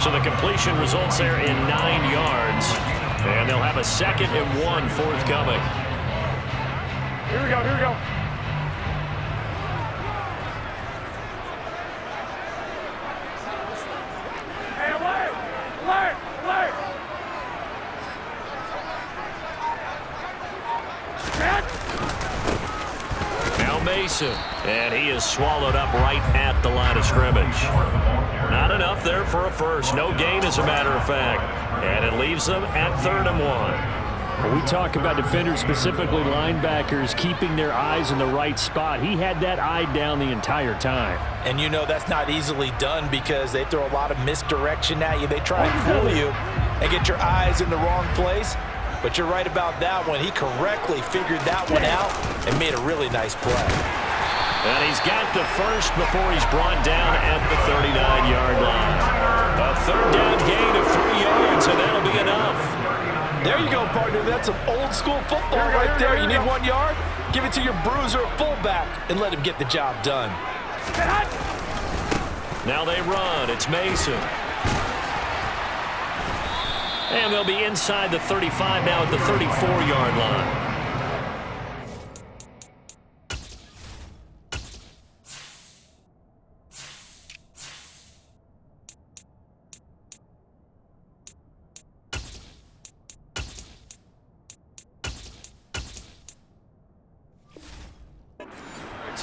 So the completion results there in 9 yards. And they'll have a 2nd and 1 forthcoming. Here we go, here we go. Hey, alert! Alert! Alert! Now Mason, and he is swallowed up right at the line of scrimmage. Not enough there for a first. No gain, as a matter of fact. And it leaves them at 3rd and 1. When we talk about defenders, specifically linebackers, keeping their eyes in the right spot, he had that eye down the entire time. And you know that's not easily done because they throw a lot of misdirection at you. They try and fool you and get your eyes in the wrong place. But you're right about that one. He correctly figured that one out and made a really nice play. And he's got the first before he's brought down at the 39-yard line. A 3rd down gain of 3 yards, and that'll be enough. There you go, partner. That's some old-school football right there. You need 1 yard? Give it to your bruiser fullback and let him get the job done. Now they run. It's Mason. And they'll be inside the 35 now at the 34-yard line.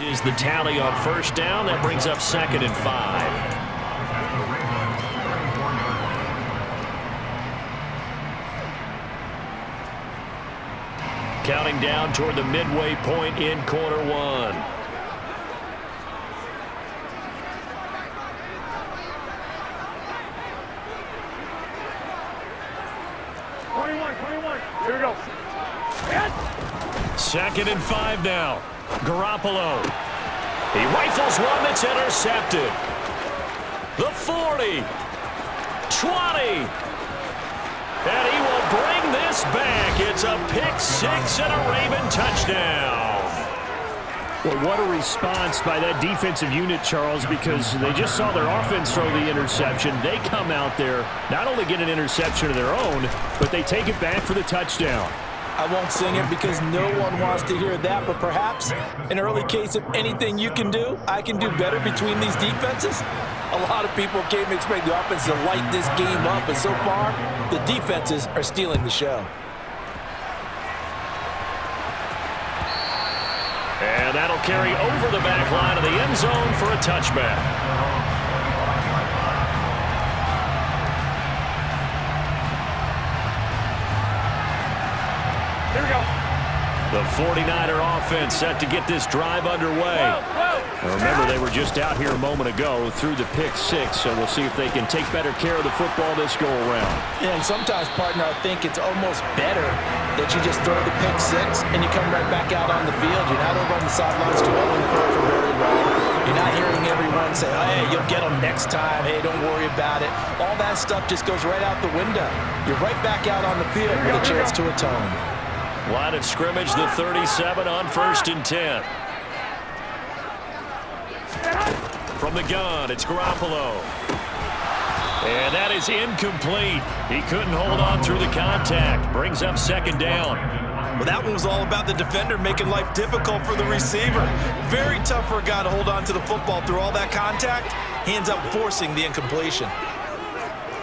Is the tally on 1st down. That brings up 2nd and 5. Counting down toward the midway point in quarter 1. 21. Here we go. 2nd and 5 now. Garoppolo. He rifles one that's intercepted. The 40. 20. And he will bring this back. It's a pick 6 and a Raven touchdown. Well, what a response by that defensive unit, Charles, because they just saw their offense throw the interception. They come out there, not only get an interception of their own, but they take it back for the touchdown. I won't sing it because no one wants to hear that, but perhaps an early case of anything you can do, I can do better between these defenses. A lot of people came to expect the offense to light this game up, and so far, the defenses are stealing the show. And that'll carry over the back line of the end zone for a touchback. Here we go. The 49er offense set to get this drive underway. Now remember, they were just out here a moment ago through the pick 6, so we'll see if they can take better care of the football this go-around. Yeah, and sometimes, partner, I think it's almost better that you just throw the pick 6 and you come right back out on the field. You're not over on the sidelines dwelling for very long. You're not hearing everyone say, oh, hey, you'll get them next time. Hey, don't worry about it. All that stuff just goes right out the window. You're right back out on the field with a chance to atone. Line of scrimmage, the 37 on 1st and 10. From the gun, it's Garoppolo. And that is incomplete. He couldn't hold on through the contact. Brings up 2nd down. Well, that one was all about the defender making life difficult for the receiver. Very tough for a guy to hold on to the football through all that contact. He ends up forcing the incompletion.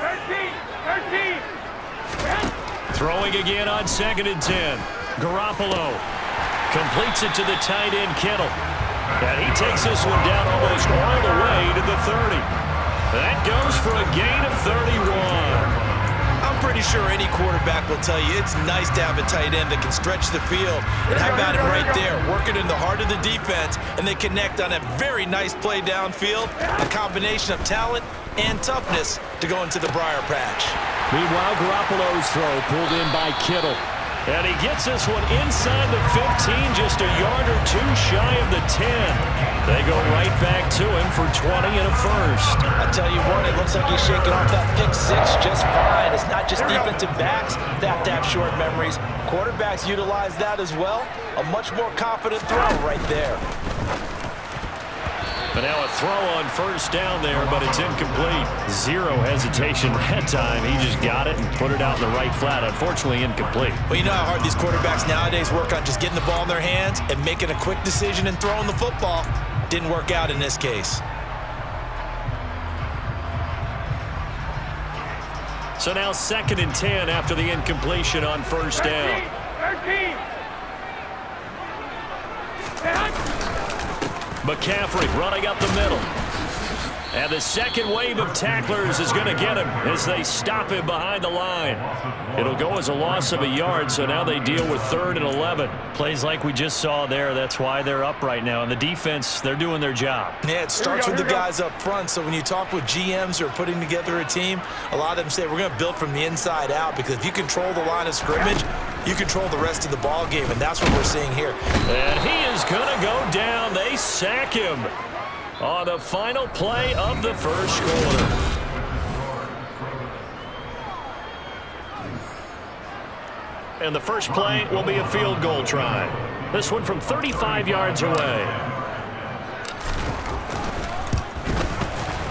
13. Throwing again on 2nd and 10. Garoppolo completes it to the tight end, Kittle. And he takes this one down almost all the way to the 30. That goes for a gain of 31. I'm pretty sure any quarterback will tell you it's nice to have a tight end that can stretch the field. And how about him right there, working in the heart of the defense, and they connect on a very nice play downfield, a combination of talent and toughness to go into the briar patch. Meanwhile, Garoppolo's throw pulled in by Kittle. And he gets this one inside the 15, just a yard or two shy of the 10. They go right back to him for 20 and a first. I tell you what, it looks like he's shaking off that pick 6 just fine. It's not just defensive backs that have to have short memories. Quarterbacks utilize that as well. A much more confident throw right there. But now a throw on first down there, but it's incomplete. Zero hesitation that time. He just got it and put it out in the right flat. Unfortunately, incomplete. Well, you know how hard these quarterbacks nowadays work on just getting the ball in their hands and making a quick decision and throwing the football. Didn't work out in this case. So now 2nd and 10 after the incompletion on first down. 13. McCaffrey running up the middle. And the second wave of tacklers is going to get him as they stop him behind the line. It'll go as a loss of a yard, so now they deal with 3rd and 11. Plays like we just saw there. That's why they're up right now. And the defense, they're doing their job. Yeah, it starts with the guys up front. So when you talk with GMs who are putting together a team, a lot of them say we're going to build from the inside out, because if you control the line of scrimmage, you control the rest of the ball game, and that's what we're seeing here. And he is going to go down. They sack him on the final play of the first quarter. And the first play will be a field goal try. This one from 35 yards away.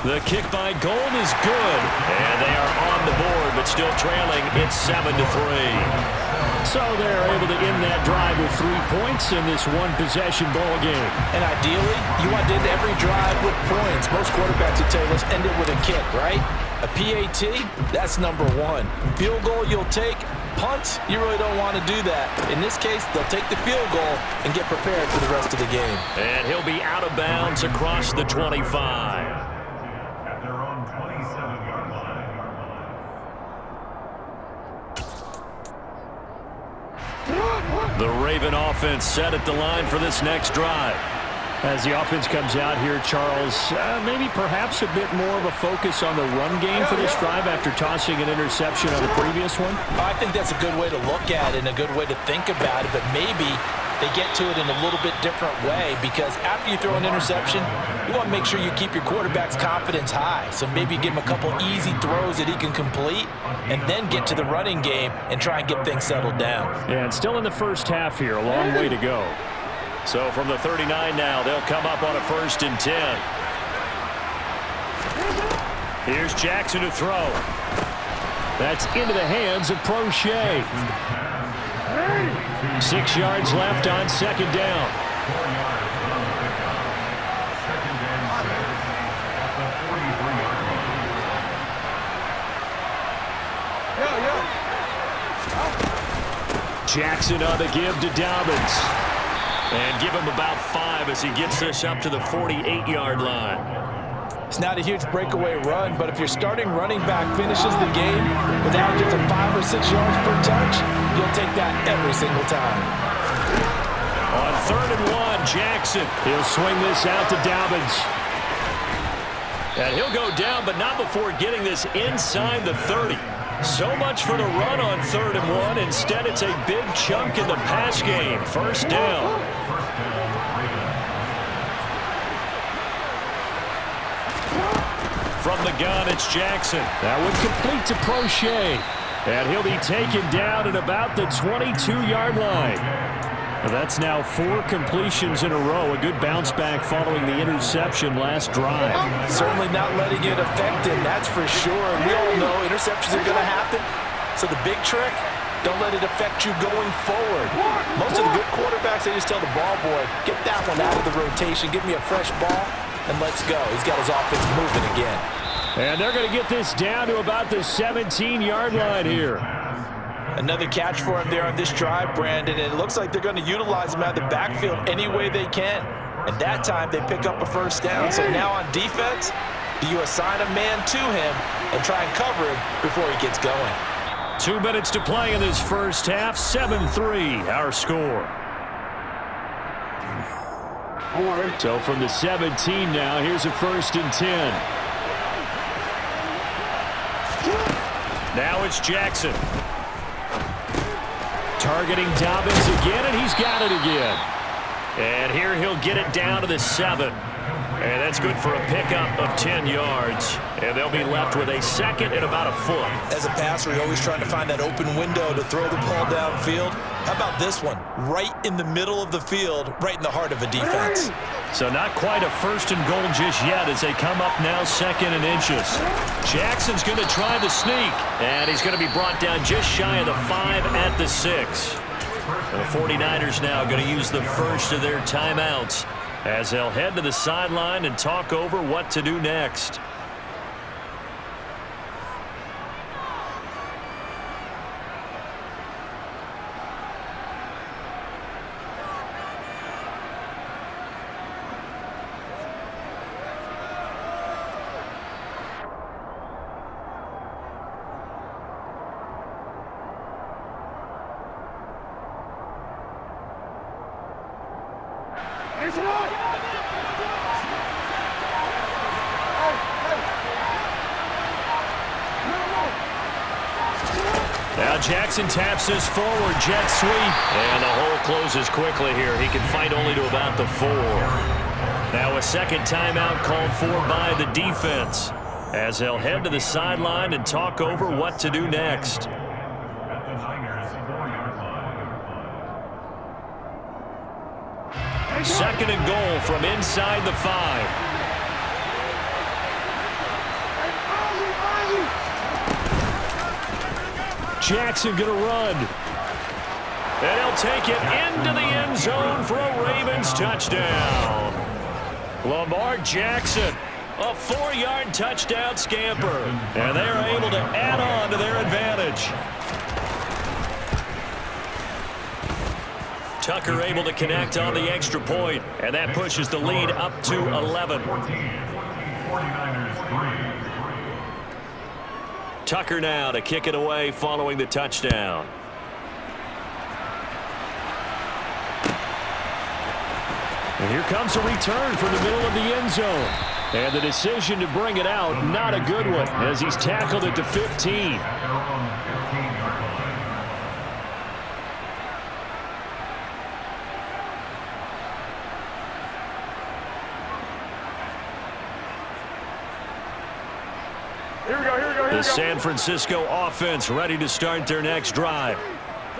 The kick by Gold is good. And they are on the board, but still trailing. It's 7-3. So they're able to end that drive with 3 points in this one-possession ball game. And ideally, you want to end every drive with points. Most quarterbacks would tell you, let's end it with a kick, right? A PAT, that's number 1. Field goal you'll take. Punts, you really don't want to do that. In this case, they'll take the field goal and get prepared for the rest of the game. And he'll be out of bounds across the 25. The Raven offense set at the line for this next drive. As the offense comes out here, Charles, maybe perhaps a bit more of a focus on the run game for this drive after tossing an interception on the previous one? I think that's a good way to look at it and a good way to think about it, but maybe they get to it in a little bit different way, because after you throw an interception, you want to make sure you keep your quarterback's confidence high. So maybe give him a couple easy throws that he can complete and then get to the running game and try and get things settled down. Yeah, and still in the first half here, a long way to go. So from the 39 now, they'll come up on a 1st and 10. Here's Jackson to throw. That's into the hands of Prochet. 6 yards left on 2nd down. Jackson on the give to Dobbins. And give him about 5 as he gets this up to the 48-yard line. It's not a huge breakaway run, but if your starting running back finishes the game with averages of 5 or 6 yards per touch, you'll take that every single time. On 3rd and 1, Jackson. He'll swing this out to Dobbins. And he'll go down, but not before getting this inside the 30. So much for the run on 3rd and 1. Instead, it's a big chunk in the pass game. 1st down. From the gun, it's Jackson. That one complete to Prochet. And he'll be taken down at about the 22-yard line. That's now 4 completions in a row. A good bounce back following the interception last drive. Certainly not letting it affect him, that's for sure. And we all know interceptions are going to happen. So the big trick, don't let it affect you going forward. Most of the good quarterbacks, they just tell the ball boy, get that one out of the rotation, give me a fresh ball, and let's go. He's got his offense moving again. And they're going to get this down to about the 17-yard line here. Another catch for him there on this drive, Brandon, and it looks like they're going to utilize him out of the backfield any way they can. And that time, they pick up a 1st down. So now on defense, do you assign a man to him and try and cover him before he gets going? 2 minutes to play in this first half. 7-3, our score. So from the 17 now, here's a 1st and 10. Now it's Jackson. Targeting Dobbins again, and he's got it again. And here he'll get it down to the 7. And that's good for a pickup of 10 yards. And they'll be left with a second and about a foot. As a passer, you're always trying to find that open window to throw the ball downfield. How about this one? Right in the middle of the field, right in the heart of a defense. So not quite a first and goal just yet as they come up now second and inches. Jackson's going to try the sneak. And he's going to be brought down just shy of the 5 at the 6. And the 49ers now going to use the first of their timeouts as they'll head to the sideline and talk over what to do next. Now Jackson taps this forward jet sweep. And the hole closes quickly here. He can fight only to about the 4. Now a second timeout called for by the defense as they'll head to the sideline and talk over what to do next. Second and goal from inside the 5. Jackson going to run. And he'll take it into the end zone for a Ravens touchdown. Lamar Jackson, a 4-yard touchdown scamper. And they are able to add on to their advantage. Tucker able to connect on the extra point, and that pushes the lead up to 11. Tucker now to kick it away following the touchdown. And here comes a return from the middle of the end zone. And the decision to bring it out, not a good one, as he's tackled at the 15. The San Francisco offense ready to start their next drive.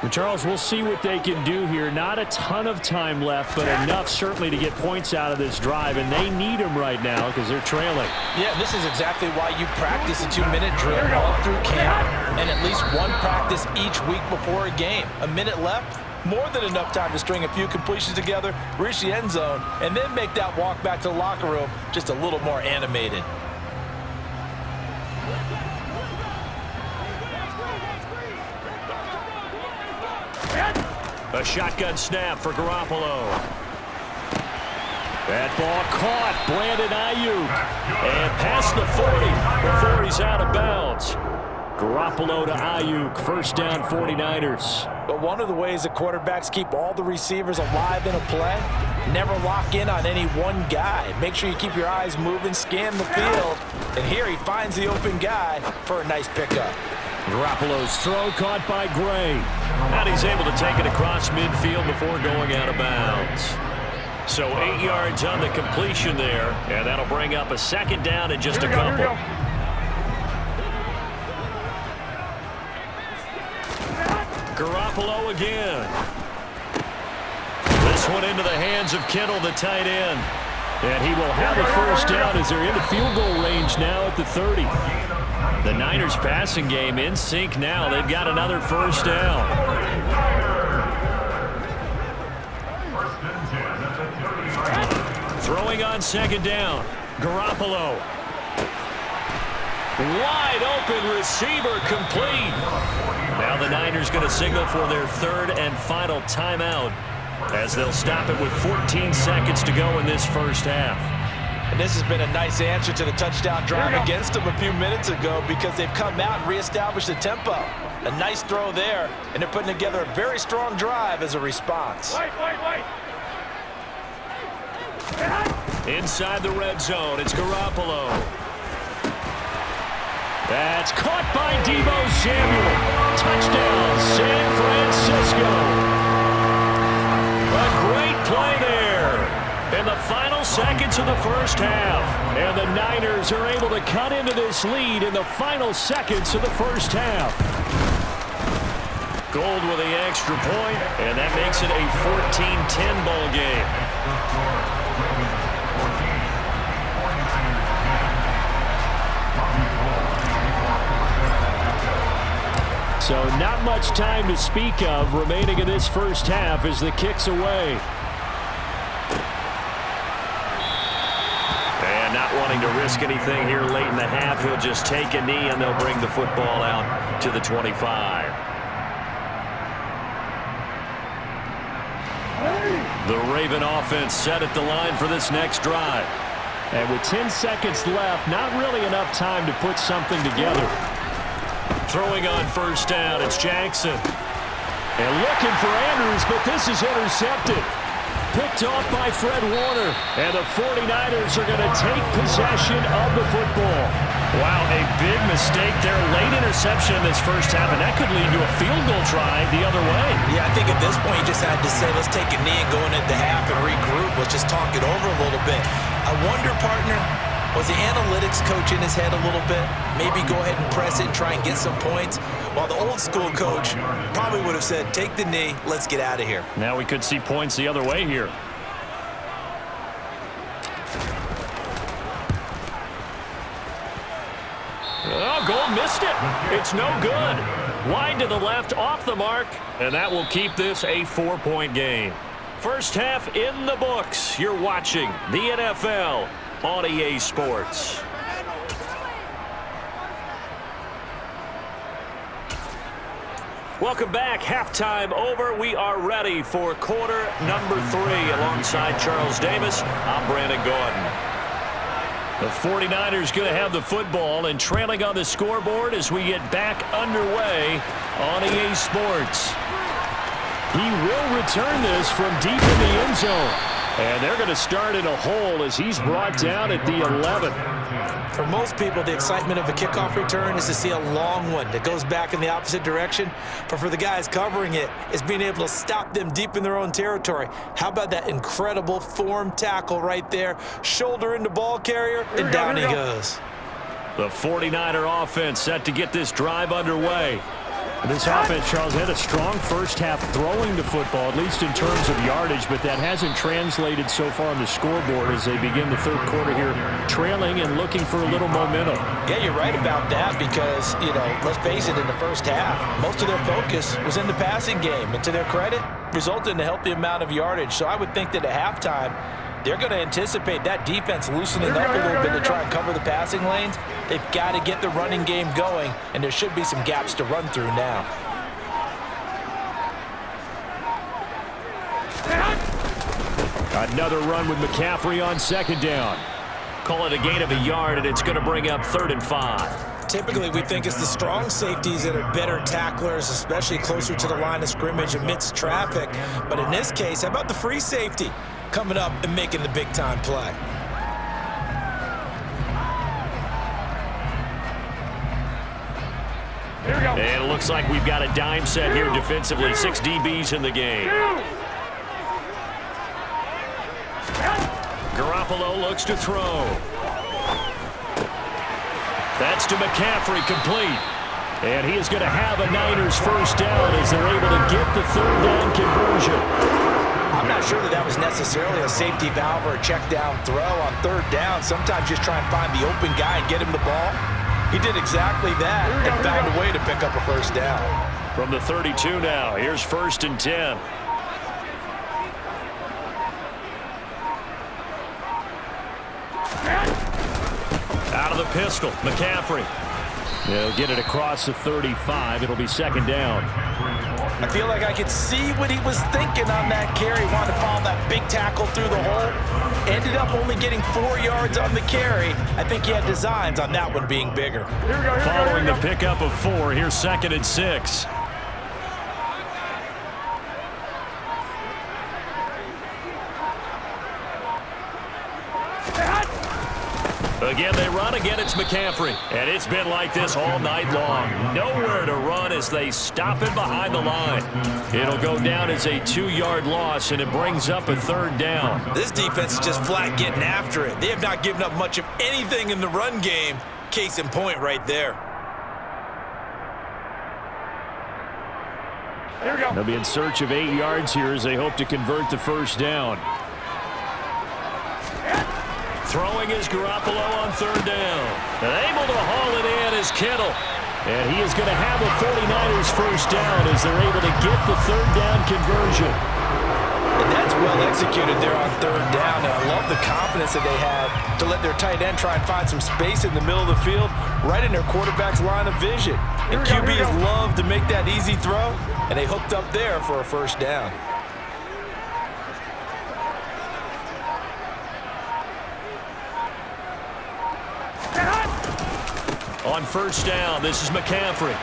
Well, Charles, we'll see what they can do here. Not a ton of time left, but enough certainly to get points out of this drive, and they need them right now because they're trailing. Yeah, this is exactly why you practice a 2-minute drill all through camp and at least one practice each week before a game. A minute left, more than enough time to string a few completions together, reach the end zone, and then make that walk back to the locker room just a little more animated. A shotgun snap for Garoppolo. That ball caught. Brandon Ayuk. And past the 40 before he's out of bounds. Garoppolo to Ayuk. First down 49ers. But one of the ways that quarterbacks keep all the receivers alive in a play, never lock in on any one guy. Make sure you keep your eyes moving, scan the field. And here he finds the open guy for a nice pickup. Garoppolo's throw caught by Gray. And he's able to take it across midfield before going out of bounds. So 8 yards on the completion there, and that'll bring up a second down in just a couple. Garoppolo again. This one into the hands of Kittle, the tight end. And he will have a first down as they're into field goal range now at the 30. The Niners passing game in sync now. They've got another first down. Throwing on second down. Garoppolo. Wide open receiver complete. Now the Niners going to signal for their third and final timeout as they'll stop it with 14 seconds to go in this first half. And this has been a nice answer to the touchdown drive against them a few minutes ago because they've come out and reestablished the tempo. A nice throw there, and they're putting together a very strong drive as a response. Inside the red zone, it's Garoppolo. That's caught by Deebo Samuel. Touchdown, San Francisco. A great play there. in the final seconds of the first half. And the Niners are able to cut into this lead in the final seconds of the first half. Gold with the extra point, and that makes it a 14-10 ball game. So not much time to speak of remaining in this first half as the kick's away. And not wanting to risk anything here late in the half, he'll just take a knee and they'll bring the football out to the 25. The Raven offense set at the line for this next drive. And with 10 seconds left, not really enough time to put something together. Throwing on first down, it's Jackson. And looking for Andrews, but this is intercepted. Picked off by Fred Warner. And the 49ers are going to take possession of the football. Wow, a big mistake there. Late interception in this first half, and that could lead to a field goal try the other way. Yeah, I think at this point you just had to say, let's take a knee and go into the half and regroup. Let's just talk it over a little bit. I wonder, partner, was the analytics coach in his head a little bit? Maybe go ahead and press it and try and get some points? While the old school coach probably would have said, take the knee, let's get out of here. Now we could see points the other way here. Oh, Gold missed it. It's no good. Wide to the left, off the mark, and that will keep this a 4-point game. First half in the books. You're watching the NFL on EA Sports. Welcome back. Halftime over. We are ready for quarter number 3. Alongside Charles Davis, I'm Brandon Gordon. The 49ers going to have the football and trailing on the scoreboard as we get back underway on EA Sports. He will return this from deep in the end zone. And they're going to start in a hole as he's brought down at the 11. For most people, the excitement of a kickoff return is to see a long one that goes back in the opposite direction. But for the guys covering it, it's being able to stop them deep in their own territory. How about that incredible form tackle right there? Shoulder into ball carrier, and down he goes. The 49er offense set to get this drive underway. This offense, Charles, had a strong first half throwing the football, at least in terms of yardage, but that hasn't translated so far on the scoreboard as they begin the third quarter here, trailing and looking for a little momentum. Yeah, you're right about that because, let's face it, in the first half, most of their focus was in the passing game, and to their credit, resulted in a healthy amount of yardage. So I would think that at halftime, they're going to anticipate that defense loosening up a little bit to try and cover the passing lanes. They've got to get the running game going, and there should be some gaps to run through now. Another run with McCaffrey on second down. Call it a gain of a yard, and it's going to bring up 3rd and 5. Typically, we think it's the strong safeties that are better tacklers, especially closer to the line of scrimmage amidst traffic. But in this case, how about the free safety coming up and making the big-time play? Here we go. And it looks like we've got a dime set here defensively. 6 DBs in the game. Garoppolo looks to throw. That's to McCaffrey, complete. And he is going to have a Niners first down as they're able to get the 3rd down conversion. I'm not sure that was necessarily a safety valve or a check down throw on 3rd down. Sometimes just try and find the open guy and get him the ball. He did exactly that and found a way to pick up a first down. From the 32 now, here's 1st and 10. Out of the pistol, McCaffrey. They'll get it across the 35. It'll be 2nd down. I feel like I could see what he was thinking on that carry. Wanted to follow that big tackle through the hole. Ended up only getting 4 yards on the carry. I think he had designs on that one being bigger. Following the pickup of 4, here's 2nd and 6. Again, they run. Again, it's McCaffrey. And it's been like this all night long. Nowhere to run as they stop it behind the line. It'll go down as a 2-yard loss, and it brings up a 3rd down. This defense is just flat getting after it. They have not given up much of anything in the run game. Case in point right there. Here we go. They'll be in search of 8 yards here as they hope to convert the 1st down. Throwing is Garoppolo on 3rd down. And able to haul it in is Kittle. And he is going to have a 49ers 1st down as they're able to get the 3rd down conversion. And that's well executed there on 3rd down. And I love the confidence that they had to let their tight end try and find some space in the middle of the field, right in their quarterback's line of vision. And QBs love to make that easy throw, and they hooked up there for a 1st down. On 1st down, this is McCaffrey.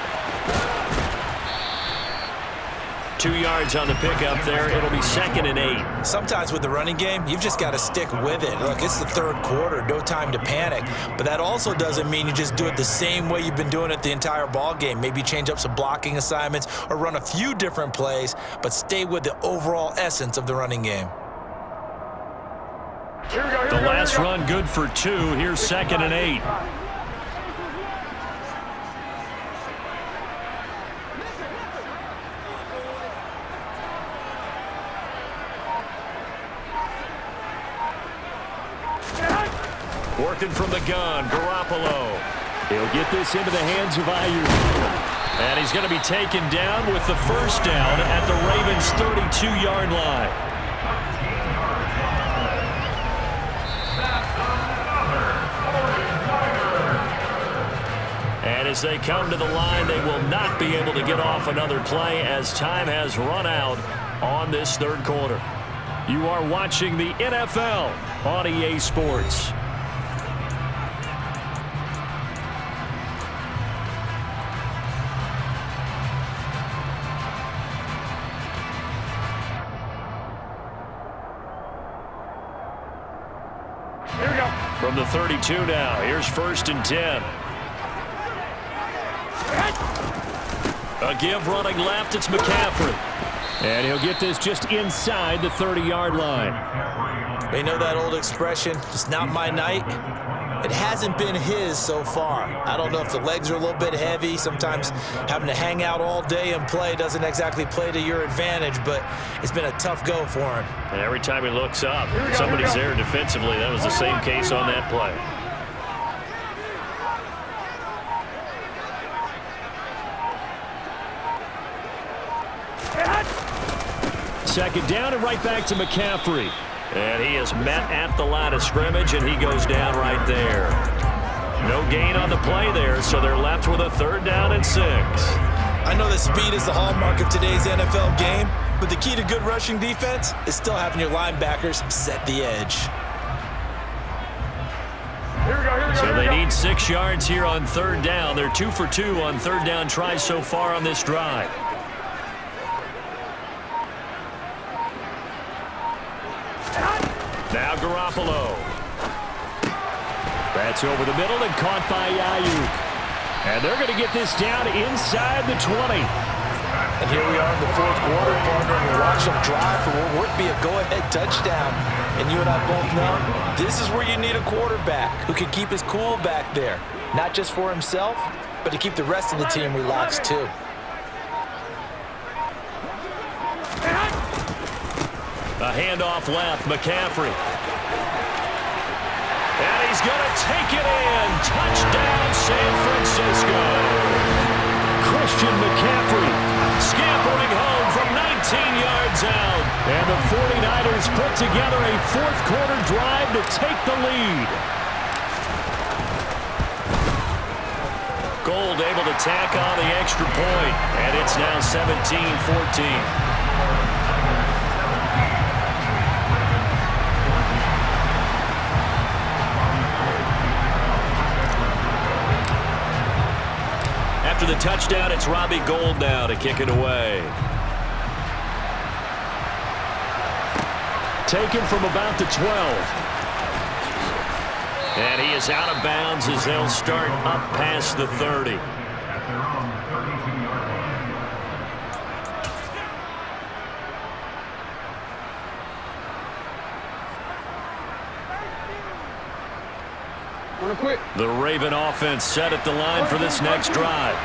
2 yards on the pickup there. It'll be 2nd and 8. Sometimes with the running game, you've just got to stick with it. Look, it's the 3rd quarter, no time to panic. But that also doesn't mean you just do it the same way you've been doing it the entire ball game. Maybe change up some blocking assignments or run a few different plays, but stay with the overall essence of the running game. Here we go. The last run good for 2. Here's 2nd and 8. Working from the gun, Garoppolo. He'll get this into the hands of Ayuk. And he's going to be taken down with the 1st down at the Ravens' 32-yard line. And as they come to the line, they will not be able to get off another play as time has run out on this 3rd quarter. You are watching the NFL on EA Sports. From the 32 now, here's 1st and 10. A give running left, it's McCaffrey. And he'll get this just inside the 30-yard line. They know that old expression, it's not my night. It hasn't been his so far. I don't know if the legs are a little bit heavy. Sometimes having to hang out all day and play doesn't exactly play to your advantage, but it's been a tough go for him. And every time he looks up, somebody's there defensively. That was the same case on that play. Second down and right back to McCaffrey. And he is met at the line of scrimmage, and he goes down right there. No gain on the play there, so they're left with a 3rd down and 6. I know that speed is the hallmark of today's NFL game, but the key to good rushing defense is still having your linebackers set the edge. So they need 6 yards here on 3rd down. They're 2 for 2 on 3rd down tries so far on this drive. Now Garoppolo. That's over the middle and caught by Ayuk. And they're going to get this down inside the 20. And here we are in the 4th quarter, partner, and we're watching them drive for what would be a go-ahead touchdown. And you and I both know this is where you need a quarterback who can keep his cool back there. Not just for himself, but to keep the rest of the team relaxed too. A handoff left, McCaffrey. And he's going to take it in. Touchdown, San Francisco. Christian McCaffrey scampering home from 19 yards out. And the 49ers put together a 4th quarter drive to take the lead. Gold able to tack on the extra point, and it's now 17-14. After the touchdown, it's Robbie Gould now to kick it away. Taken from about the 12. And he is out of bounds as they'll start up past the 30. The Raven offense set at the line for this next drive.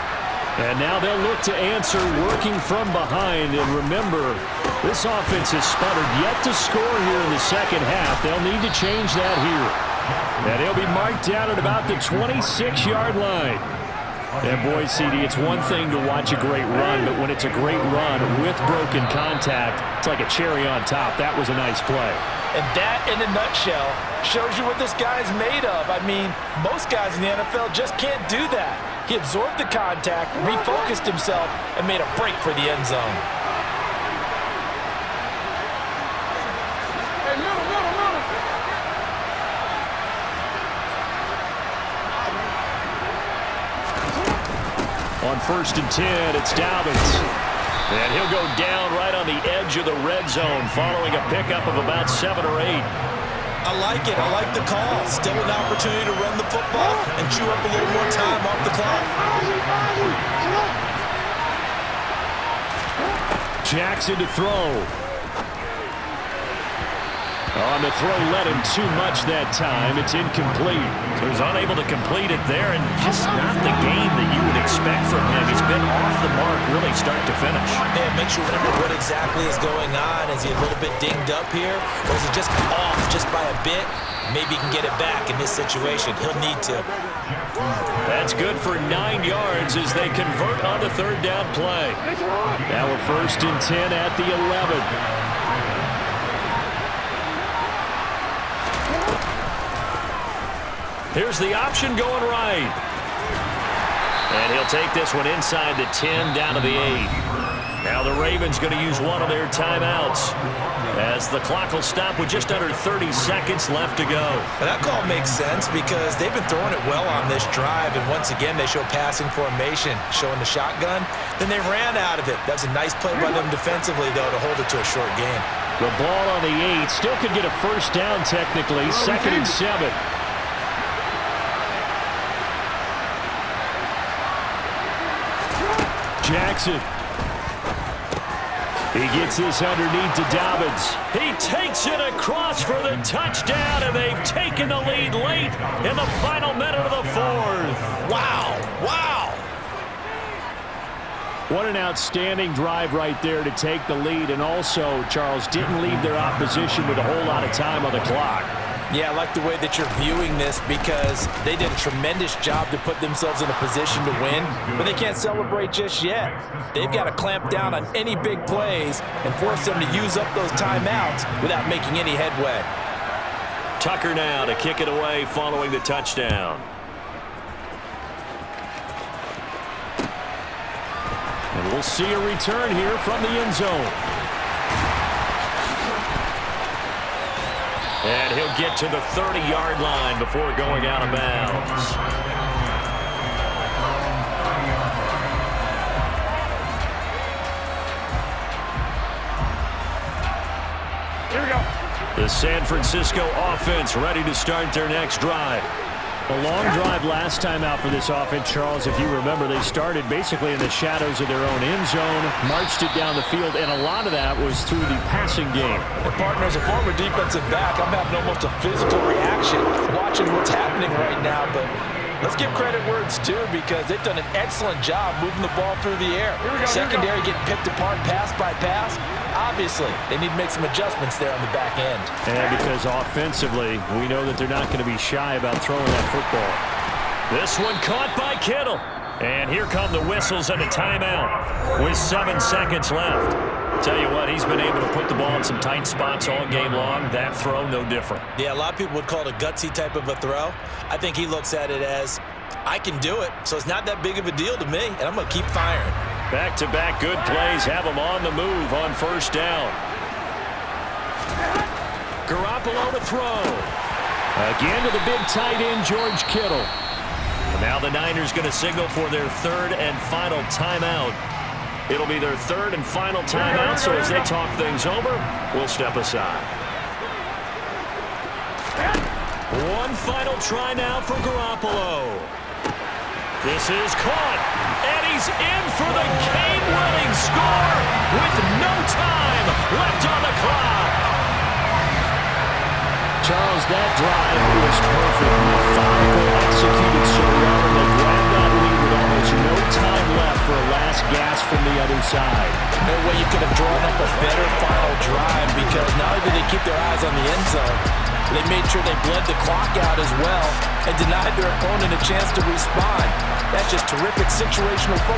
And now they'll look to answer working from behind. And remember, this offense has sputtered yet to score here in the second half. They'll need to change that here. And he'll be marked down at about the 26-yard line. And boy, CD, it's one thing to watch a great run, but when it's a great run with broken contact, it's like a cherry on top. That was a nice play. And that, in a nutshell, shows you what this guy's made of. I mean, most guys in the NFL just can't do that. He absorbed the contact, refocused himself, and made a break for the end zone. On 1st and 10, it's Dobbins. And he'll go down right on the edge of the red zone following a pickup of about 7 or 8. I like it. I like the call. Still an opportunity to run the football and chew up a little more time off the clock. Jackson to throw. On the throw, led him too much that time. It's incomplete. So he's unable to complete it there, and just not the game that you would expect from him. He's been off the mark really start to finish. Yeah, it makes you wonder what exactly is going on. Is he a little bit dinged up here, or is he just off just by a bit? Maybe he can get it back in this situation. He'll need to. That's good for 9 yards as they convert on the third down play. Now we're 1st and 10 at the 11. Here's the option going right. And he'll take this one inside the 10 down to the 8. Now the Ravens going to use one of their timeouts as the clock will stop with just under 30 seconds left to go. And that call makes sense because they've been throwing it well on this drive, and once again they show passing formation, showing the shotgun. Then they ran out of it. That was a nice play by them defensively, though, to hold it to a short game. The ball on the 8 still could get a first down technically, 2nd and 7. Jackson. He gets this underneath to Dobbins. He takes it across for the touchdown, and they've taken the lead late in the final minute of the 4th. Wow. Wow. What an outstanding drive right there to take the lead. And also, Charles, didn't leave their opposition with a whole lot of time on the clock. Yeah, I like the way that you're viewing this because they did a tremendous job to put themselves in a position to win, but they can't celebrate just yet. They've got to clamp down on any big plays and force them to use up those timeouts without making any headway. Tucker now to kick it away following the touchdown. And we'll see a return here from the end zone. And he'll get to the 30-yard line before going out of bounds. Here we go. The San Francisco offense ready to start their next drive. A long drive last time out for this offense, Charles. If you remember, they started basically in the shadows of their own end zone, marched it down the field, and a lot of that was through the passing game. And partner, as a former defensive back, I'm having almost a physical reaction watching what's happening right now. But let's give credit where it's due because they've done an excellent job moving the ball through the air. Secondary getting picked apart pass by pass. Obviously, they need to make some adjustments there on the back end. And because offensively, we know that they're not going to be shy about throwing that football. This one caught by Kittle. And here come the whistles and a timeout with 7 seconds left. Tell you what, he's been able to put the ball in some tight spots all game long. That throw, no different. Yeah, a lot of people would call it a gutsy type of a throw. I think he looks at it as, I can do it, so it's not that big of a deal to me, and I'm going to keep firing. Back-to-back good plays have him on the move on first down. Garoppolo to throw. Again to the big tight end, George Kittle. And now the Niners going to signal for their third and final timeout. It'll be their third and final timeout, so as they talk things over, we'll step aside. One final They'll try now for Garoppolo. This is caught, and he's in for the game-winning score with no time left on the clock. Charles, that drive was perfect. Methodical, executed so well, and they grabbed that lead with almost no time left for a last gasp from the other side. No way you could have drawn up a better final drive, because not only did they keep their eyes on the end zone, they made sure they bled the clock out as well and denied their opponent a chance to respond. That's just terrific situational football.